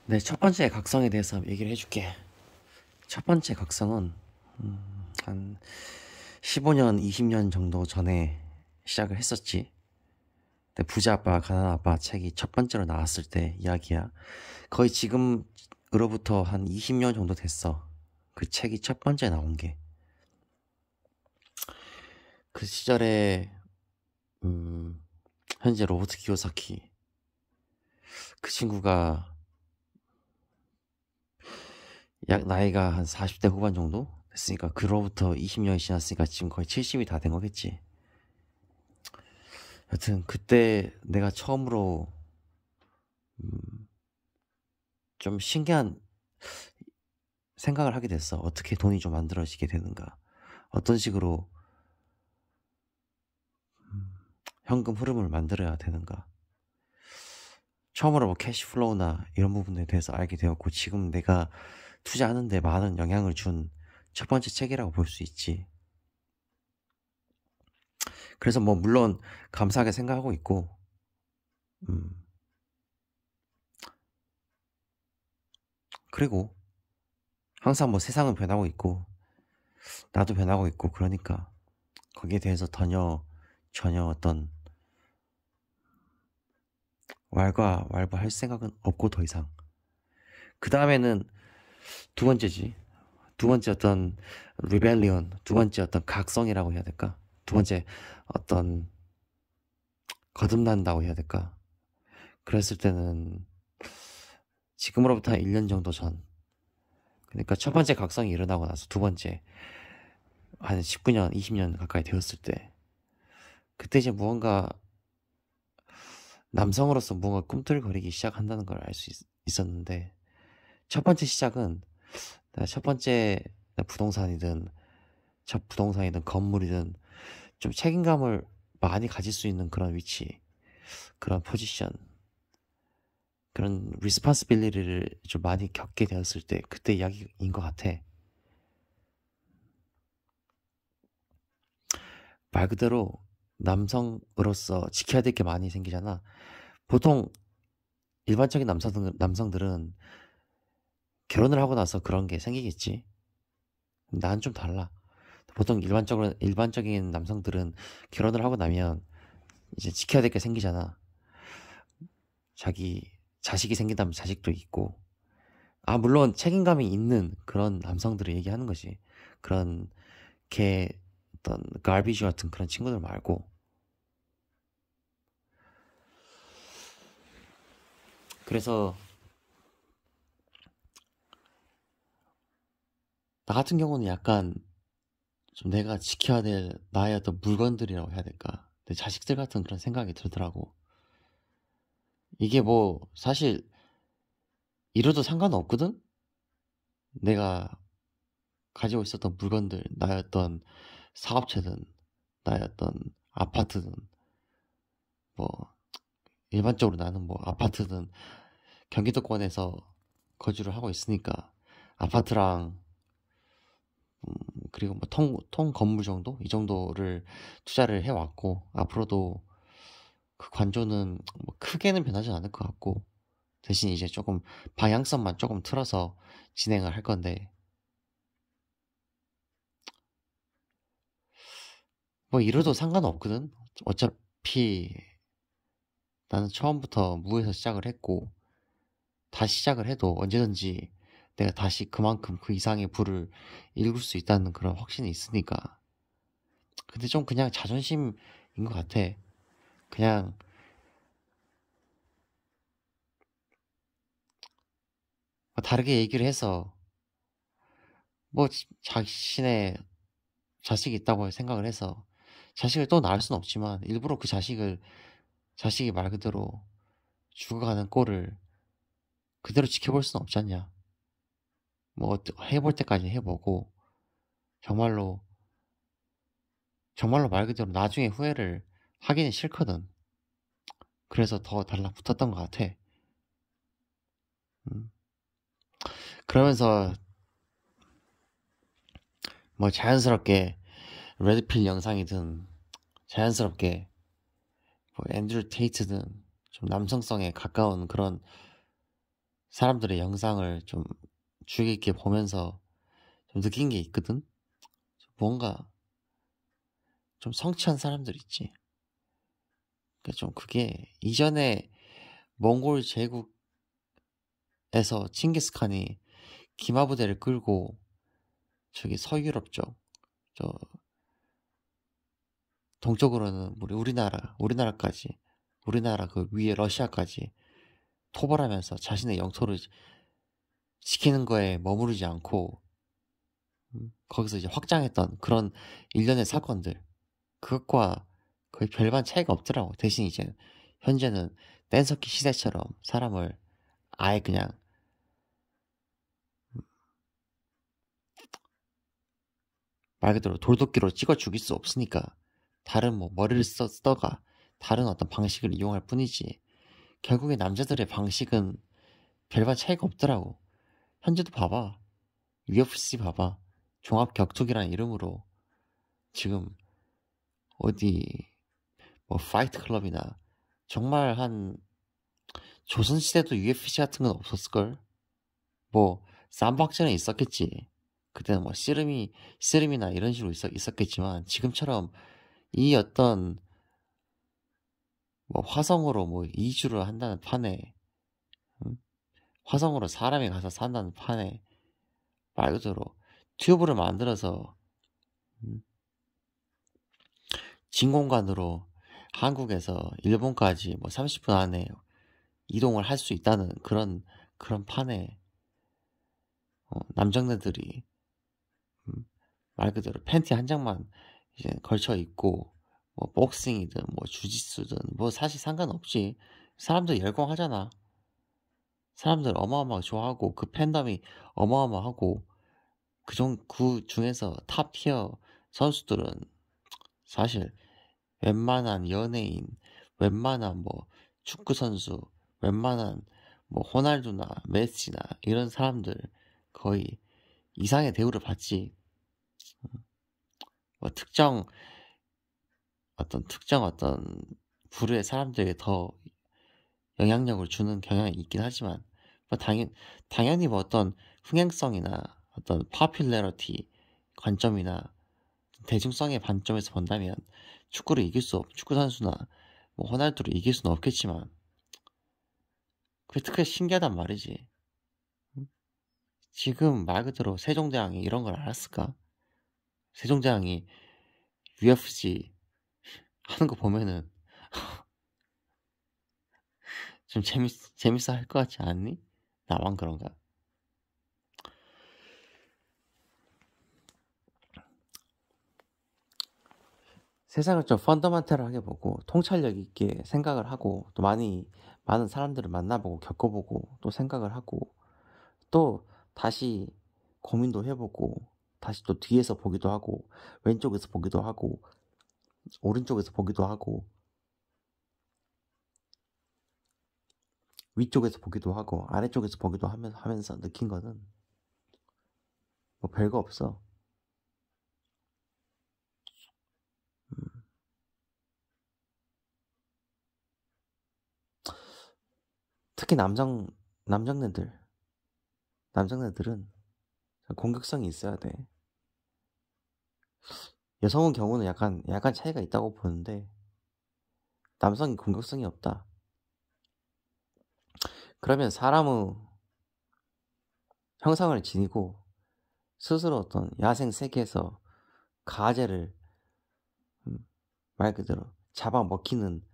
네, 첫 번째 각성에 대해서 얘기를 해줄게. 첫 번째 각성은 한 15년, 20년 정도 전에 시작을 했었지. 근데 부자 아빠, 가난한 아빠 책이 첫 번째로 나왔을 때 이야기야. 거의 지금으로부터 한 20년 정도 됐어. 그 책이 첫 번째 나온 게. 그 시절에 현재 로버트 키요사키 그 친구가 약 나이가 한 40대 후반 정도 됐으니까 그로부터 20년이 지났으니까 지금 거의 70이 다 된 거겠지. 여튼 그때 내가 처음으로 좀 신기한 생각을 하게 됐어. 어떻게 돈이 좀 만들어지게 되는가. 어떤 식으로 현금 흐름을 만들어야 되는가. 처음으로 뭐 캐시플로우나 이런 부분에 대해서 알게 되었고 지금 내가 투자하는데 많은 영향을 준 첫 번째 책이라고 볼 수 있지. 그래서 뭐 물론 감사하게 생각하고 있고 그리고 항상 뭐 세상은 변하고 있고 나도 변하고 있고 그러니까 거기에 대해서 전혀 어떤 왈가왈부할 생각은 없고 더 이상. 그 다음에는 두 번째지. 두 번째 어떤 리벨리온, 두 번째 어떤 각성이라고 해야 될까? 두 번째 어떤 거듭난다고 해야 될까? 그랬을 때는 지금으로부터 한 1년 정도 전. 그러니까 첫 번째 각성이 일어나고 나서 두 번째 한 19년, 20년 가까이 되었을 때 그때 이제 무언가 남성으로서 무언가 꿈틀거리기 시작한다는 걸 알 수 있었는데 첫 번째 시작은 첫 번째 부동산이든 첫 부동산이든 건물이든 좀 책임감을 많이 가질 수 있는 그런 위치, 그런 포지션, 그런 리스폰시빌리티를 좀 많이 겪게 되었을 때 그때 이야기인 것 같아. 말 그대로 남성으로서 지켜야 될 게 많이 생기잖아. 보통 일반적인 남성들은 결혼을 하고 나서 그런 게 생기겠지. 난 좀 달라. 보통 일반적인 남성들은 결혼을 하고 나면 이제 지켜야 될 게 생기잖아. 자기 자식이 생긴다면 자식도 있고. 물론 책임감이 있는 그런 남성들을 얘기하는 거지. 그런 개 어떤 갈비지 같은 그런 친구들 말고. 그래서 나 같은 경우는 약간 좀 내가 지켜야 될 나의 어떤 물건들이라고 해야 될까? 내 자식들 같은 그런 생각이 들더라고. 이게 뭐 사실 이뤄도 상관없거든? 내가 가지고 있었던 물건들, 나의 어떤 사업체든, 나의 어떤 아파트든, 뭐, 일반적으로 나는 뭐 아파트든 경기도권에서 거주를 하고 있으니까 아파트랑, 그리고 뭐 통 건물 정도? 이 정도를 투자를 해왔고, 앞으로도 그 관조는 뭐 크게는 변하지 않을 것 같고, 대신 이제 조금 방향성만 조금 틀어서 진행을 할 건데, 뭐 이래도 상관없거든? 어차피 나는 처음부터 무에서 시작을 했고, 다시 시작을 해도 언제든지 내가 다시 그만큼 그 이상의 부를 일굴 수 있다는 그런 확신이 있으니까. 근데 좀 그냥 자존심인 것 같아. 그냥 다르게 얘기를 해서 뭐 자신의 자식이 있다고 생각을 해서 자식을 또 낳을 순 없지만 일부러 그 자식이 말 그대로 죽어가는 꼴을 그대로 지켜볼 순 없지 않냐. 뭐 해볼 때까지 해보고 정말로 정말로 말 그대로 나중에 후회를 하기는 싫거든. 그래서 더 달라붙었던 것 같아. 음. 그러면서 뭐 자연스럽게 레드필 영상이든 자연스럽게 뭐 앤드류 테이트든 좀 남성성에 가까운 그런 사람들의 영상을 좀 주의 깊게 보면서 좀 느낀 게 있거든. 뭔가 좀 성취한 사람들 있지. 그러니까 좀 그게 이전에 몽골 제국에서 칭기스칸이 기마부대를 끌고 저기 서유럽 쪽, 저 동쪽으로는 우리나라까지, 우리나라 그 위에 러시아까지 토벌하면서 자신의 영토를 지키는 거에 머무르지 않고 거기서 이제 확장했던 그런 일련의 사건들, 그것과 거의 별반 차이가 없더라고. 대신 이제 현재는 뗀석기 시대처럼 사람을 아예 그냥 말 그대로 돌도끼로 찍어 죽일 수 없으니까 다른 뭐 머리를 쓰다가 다른 어떤 방식을 이용할 뿐이지, 결국에 남자들의 방식은 별반 차이가 없더라고. 현재도 봐봐. UFC 봐봐. 종합격투기라는 이름으로 지금 어디 뭐 파이트 클럽이나, 정말 한 조선시대도 UFC 같은 건 없었을걸? 뭐 쌈박전에 있었겠지. 그때는 뭐 씨름이나 이런 식으로 있었겠지만, 지금처럼 이 어떤 뭐 화성으로 뭐 이주를 한다는 판에, 화성으로 사람이 가서 산다는 판에 말 그대로 튜브를 만들어서 진공관으로 한국에서 일본까지 뭐 30분 안에 이동을 할 수 있다는 그런 판에 남정네들이 말 그대로 팬티 한 장만 이제 걸쳐 입고 뭐 복싱이든 뭐 주짓수든 뭐 사실 상관없지. 사람들 열광하잖아. 사람들 어마어마하게 좋아하고 그 팬덤이 어마어마하고, 그 중에서 탑 티어 선수들은 사실 웬만한 연예인, 웬만한 뭐 축구 선수, 웬만한 뭐 호날두나 메시나 이런 사람들 거의 이상의 대우를 받지. 뭐 특정 어떤 부류의 사람들에게 더 영향력을 주는 경향이 있긴 하지만, 뭐 당연히 뭐 어떤 흥행성이나 어떤 파퓰러리티 관점이나 대중성의 관점에서 본다면 축구 선수나 뭐 호날두를 이길 수는 없겠지만, 그게 특히 신기하단 말이지. 지금 말 그대로 세종대왕이 이런 걸 알았을까? 세종대왕이 UFC 하는 거 보면은 좀 재밌어 할 것 같지 않니? 나만 그런가? 세상을 좀 펀더멘탈하게 보고 통찰력 있게 생각을 하고, 또 많은 사람들을 만나보고 겪어보고 또 생각을 하고, 또 다시 고민도 해보고, 다시 또 뒤에서 보기도 하고, 왼쪽에서 보기도 하고, 오른쪽에서 보기도 하고, 위쪽에서 보기도 하고, 아래쪽에서 보기도 하면서 느낀 거는 뭐 별거 없어. 특히 남정네들은 공격성이 있어야 돼. 여성의 경우는 약간 차이가 있다고 보는데, 남성이 공격성이 없다. 그러면 사람의 형상을 지니고 스스로 어떤 야생 세계에서 가제를 말 그대로 잡아먹히는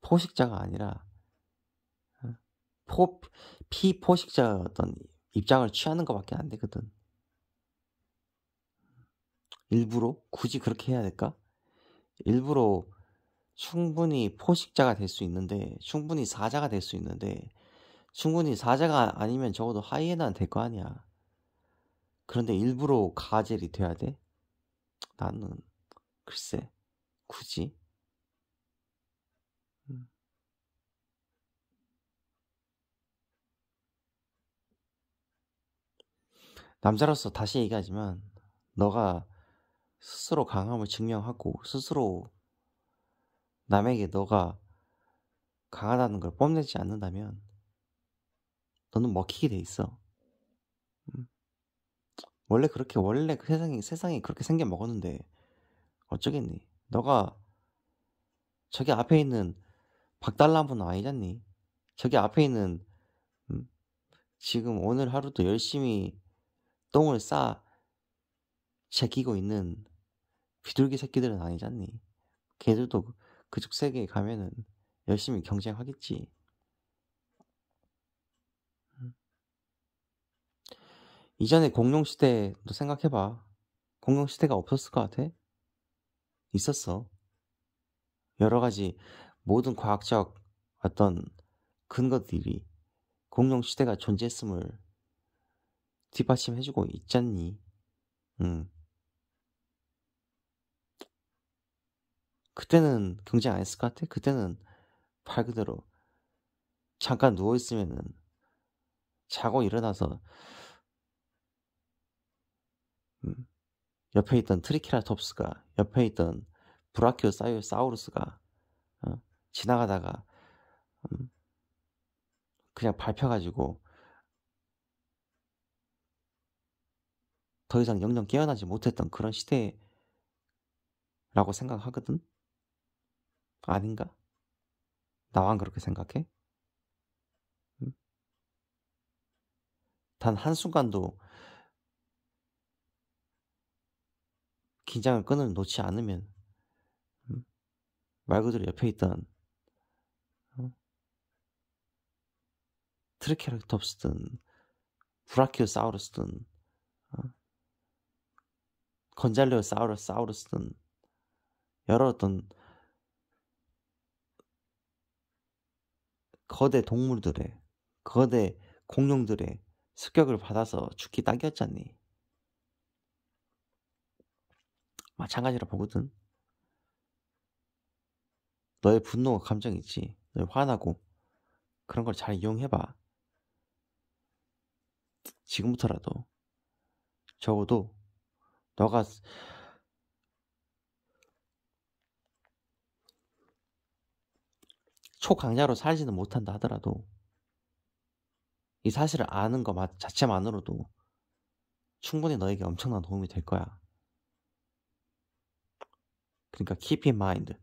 포식자가 아니라 피포식자 어떤 입장을 취하는 것밖에 안 되거든. 일부러 굳이 그렇게 해야 될까? 일부러 충분히 포식자가 될 수 있는데, 충분히 사자가 될 수 있는데, 충분히 사자가 아니면 적어도 하이에나는 될 거 아니야. 그런데 일부러 가젤이 돼야 돼? 나는 글쎄, 굳이? 남자로서 다시 얘기하지만, 너가 스스로 강함을 증명하고 스스로 남에게 너가 강하다는 걸 뽐내지 않는다면 너는 먹히게 돼 있어. 원래 그 세상이 그렇게 생겨 먹었는데 어쩌겠니? 너가 저기 앞에 있는 박달나무는 아니잖니? 저기 앞에 있는 음, 지금 오늘 하루도 열심히 똥을 제끼고 있는 비둘기 새끼들은 아니잖니? 걔들도 그쪽 세계에 가면은 열심히 경쟁하겠지. 이전에 공룡시대 너 생각해봐. 공룡시대가 없었을 것 같아? 있었어. 여러 가지 모든 과학적 어떤 근거들이 공룡시대가 존재했음을 뒷받침해주고 있잖니. 그때는 경쟁 안 했을 것 같아? 그때는 말 그대로 잠깐 누워있으면은 자고 일어나서 옆에 있던 트리케라톱스가 옆에 있던 브라키오사우루스가 지나가다가 그냥 밟혀가지고 더 이상 영영 깨어나지 못했던 그런 시대라고 생각하거든? 아닌가? 나만 그렇게 생각해? 단 한순간도 긴장을 끈을 놓지 않으면 말 그대로 옆에 있던 트리케라톱스든 브라키오사우루스든 건잘레오사우루스든 여러 어떤 거대 동물들의 거대 공룡들의 습격을 받아서 죽기 딱이었잖니. 마찬가지라 보거든. 너의 분노 감정 있지. 너의 화나고 그런 걸 잘 이용해봐. 지금부터라도 적어도 너가 초강자로 살지는 못한다 하더라도 이 사실을 아는 것 자체만으로도 충분히 너에게 엄청난 도움이 될 거야. 그러니까 keep in mind.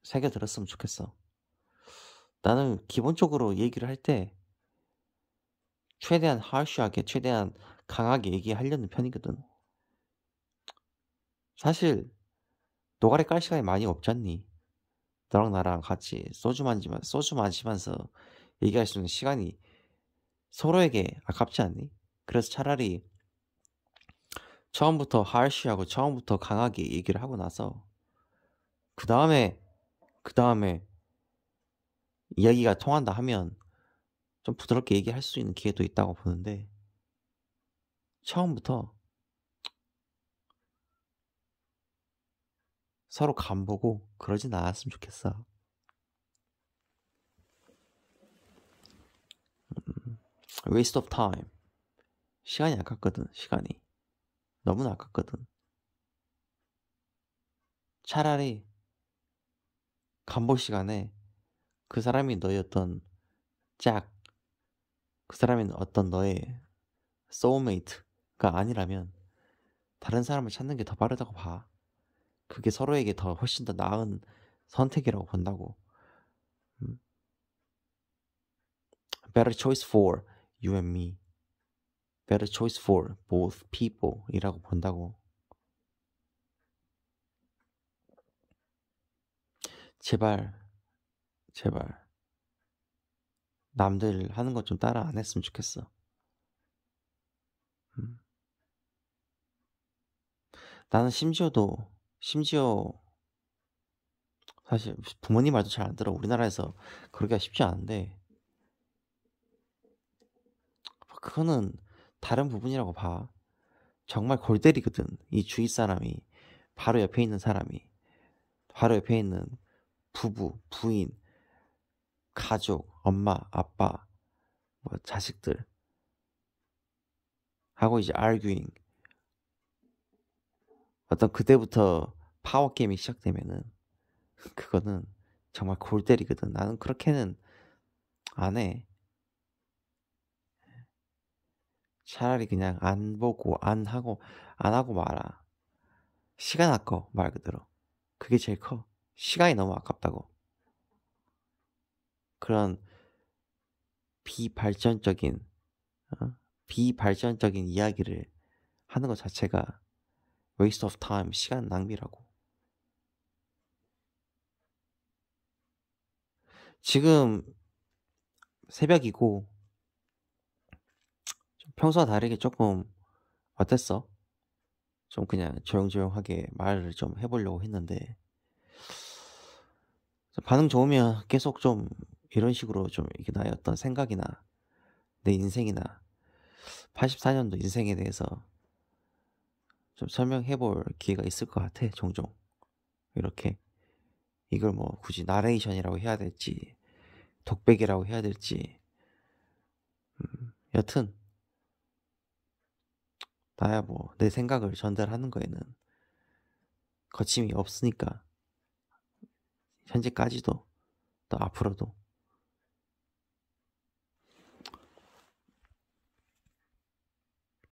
새겨 들었으면 좋겠어. 나는 기본적으로 얘기를 할 때 최대한 harsh하게, 최대한 강하게 얘기하려는 편이거든. 사실 노가리 깔 시간이 많이 없잖니. 너랑 나랑 같이 소주 마시면서 얘기할 수 있는 시간이 서로에게 아깝지 않니? 그래서 차라리 처음부터 harsh하고 처음부터 강하게 얘기를 하고 나서 그 다음에 이야기가 통한다 하면 좀 부드럽게 얘기할 수 있는 기회도 있다고 보는데 처음부터 서로 간보고 그러진 않았으면 좋겠어. waste of time. 시간이 아깝거든. 시간이 너무나 아깝거든. 차라리 간보 시간에 그 사람이 너의 어떤 그 사람이 어떤 너의 soulmate가 아니라면 다른 사람을 찾는 게 더 빠르다고 봐. 그게 서로에게 더 훨씬 더 나은 선택이라고 본다고. Better choice for you and me. Better choice for both people 이라고 본다고. 제발 남들 하는 것 좀 따라 안 했으면 좋겠어. 나는 심지어 사실 부모님 말도 잘 안 들어. 우리나라에서 그러기가 쉽지 않은데 그거는 다른 부분이라고 봐. 정말 골 때리거든. 이 주위 사람이 바로 옆에 있는 사람이 바로 옆에 있는 부부, 부인, 가족, 엄마, 아빠, 뭐 자식들 하고 이제 arguing 어떤 그때부터 파워 게임이 시작되면은 그거는 정말 골 때리거든. 나는 그렇게는 안 해. 차라리 그냥 안 보고 안 하고 말아. 시간 아까워, 말 그대로. 그게 제일 커. 시간이 너무 아깝다고. 그런 비발전적인 어? 비발전적인 이야기를 하는 것 자체가 waste of time, 시간 낭비라고. 지금 새벽이고 좀 평소와 다르게 조금 어땠어? 좀 그냥 조용조용하게 말을 좀 해 보려고 했는데 반응 좋으면 계속 좀 이런 식으로 좀 이렇게 나의 어떤 생각이나 내 인생이나 84년도 인생에 대해서 좀 설명해 볼 기회가 있을 것 같아, 종종. 이렇게. 이걸 뭐 굳이 나레이션이라고 해야 될지, 독백이라고 해야 될지. 여튼, 나야 뭐 내 생각을 전달하는 거에는 거침이 없으니까, 현재까지도, 또 앞으로도